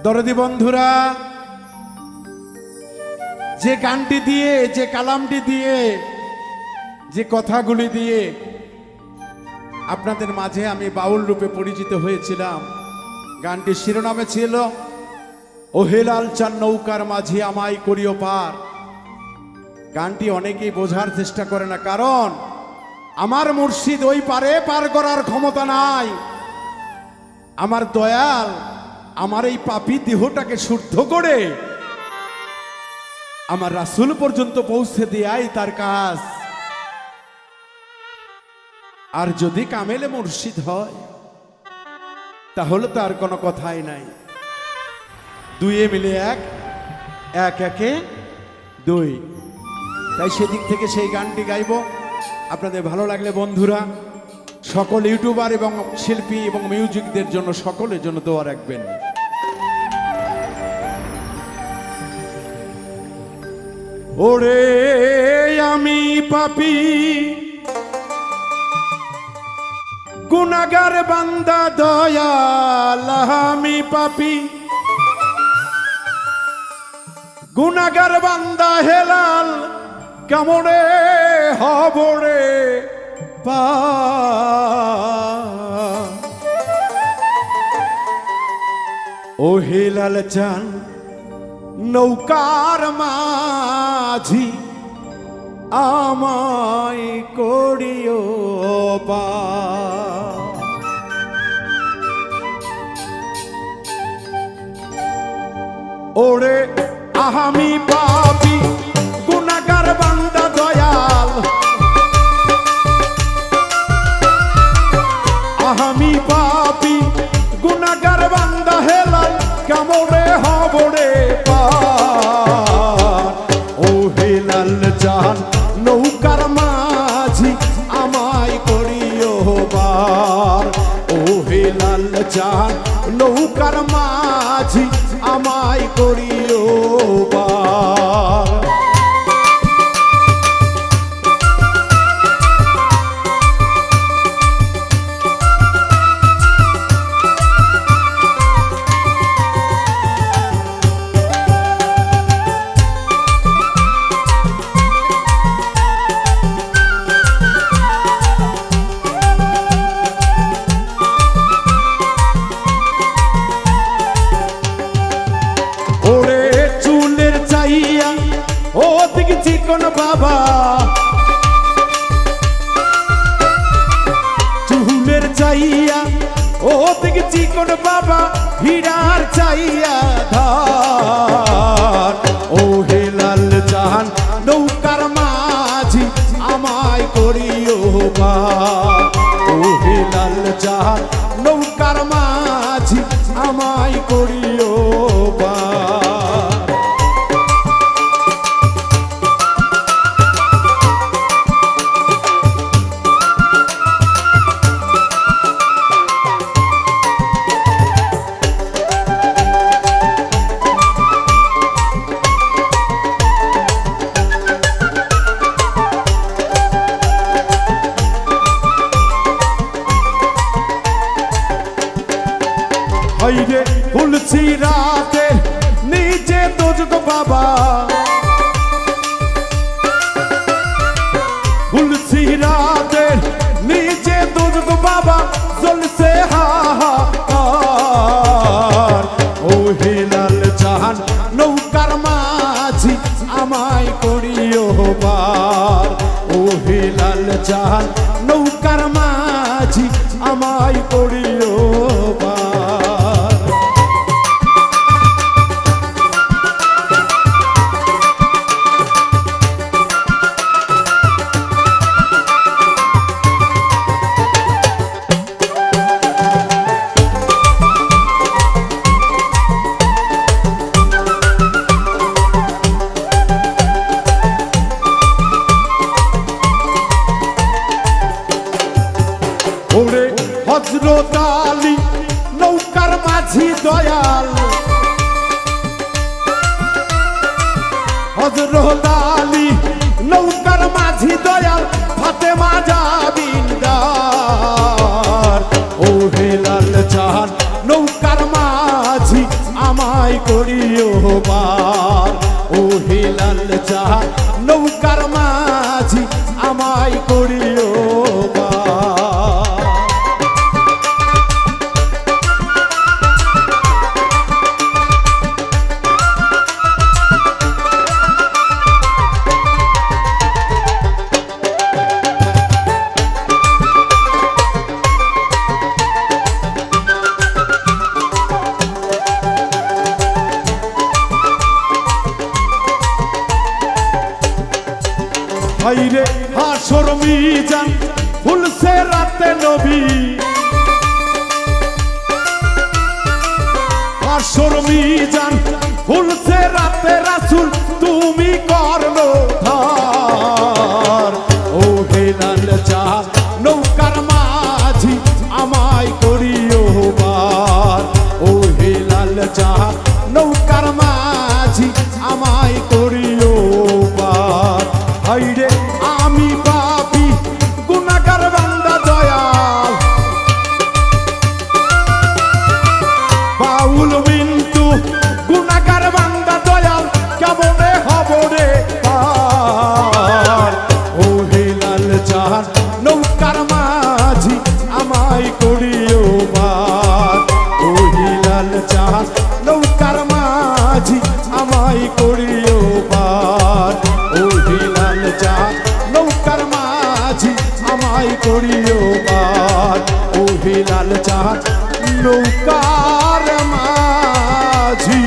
দরদি বন্ধুরা, যে গানটি দিয়ে, যে কালামটি দিয়ে, যে কথাগুলি দিয়ে আপনাদের মাঝে আমি বাউল রূপে পরিচিত হয়েছিলাম, গানটির শিরোনামে ছিল ও হেলাল চান নৌকার মাঝি আমায় করিও পার। গানটি অনেকেই বোঝার চেষ্টা করে না, কারণ আমার মুর্শিদ ওই পারে পার করার ক্ষমতা নাই। আমার দয়াল আমার এই পাপী দেহটাকে শুদ্ধ করে আমার রাসূল পর্যন্ত পৌঁছে দেয়াই তার কাজ। আর যদি কামেলে মুর্শিদ হয় তাহলে তো আর কোনো কথাই নাই। দুইয়ে মিলে এক, এক একে দুই। তাই সেদিক থেকে সেই গানটি গাইব। আপনাদের ভালো লাগলে বন্ধুরা সকল ইউটিউবার এবং শিল্পী এবং মিউজিকদের জন্য সকলের জন্য দোয়া রাখবেন। ওরে আমি পাপী গুনাহগার বান্দা দয়াল, আমি পাপী গুনাহগার বান্দা হেলাল কেমনে হবরে পার। ও হেলাল চান নৌকার মাঝি আমায় করিও পার। ওরে আমি পাপী গুনাহগার বান্দা দয়াল, আমি পাপী গুনাহগার বান্দা হেলাল কেমনে হবরে পার। ও হেলাল চান নৌকার মাঝি আমায় করিও পার। ও হেলাল চান নৌকার মাঝি আমায় করিও পার। ও দিক চিকন বাবা চুলের চাইয়া, ও দিক চিকন বাবা হীরার চাইয়া ধার। ও হেলাল চান নৌকার মাঝি আমায় করিও পার। ও হেলাল চান নৌকার মাঝি আমায় করিও পার। হাইরে ফুলছি রাতে নিচে দোজক বাবা, ফুলছি রাতে নিচে দোজক বাবা জ্বলছে হাহাকার। ও হেলাল চান নৌকার মাঝি আমায় করিও পার। ও হেলাল চান নৌকার মাঝি আমায় করিও পার। ওরে হযরত আলী নৌকার মাঝি দয়াল, হযরত আলী নৌকার মাঝি দয়াল ফাতেমা জাবিনদার। ও হেলাল চান নৌকার মাঝি আমার করিও পার। ও হেলাল চাঁদ নৌকার মাঝি আমায় করিও পার। হাইরে হাসর মিজান ফুলছে রাতে নবী, হাসর মিজান ফুলছে রাতে রাসূল তুমি কর্ণধার। ও হেলাল চাঁদ নৌকার মাঝি আমায় করিও পার। ও হেলাল চাঁদ নৌকার মাঝি আমায় করিও পার। হাইরে আমি পাপী গুনাহগার বান্দা দয়াল, বাউল বিন্তু গুনাহগার বান্দা দয়াল কেমনে হব রে পার। ও হেলাল চাঁদ নৌকার মাঝি আমায় করিও পার। ও হেলাল চাঁদ নৌকার মাঝি আমায় করিও পার। ও হেলাল চাঁদ নৌকার মাঝি আমায় করিও পার। ও হেলাল চাঁদ নৌকার মাঝি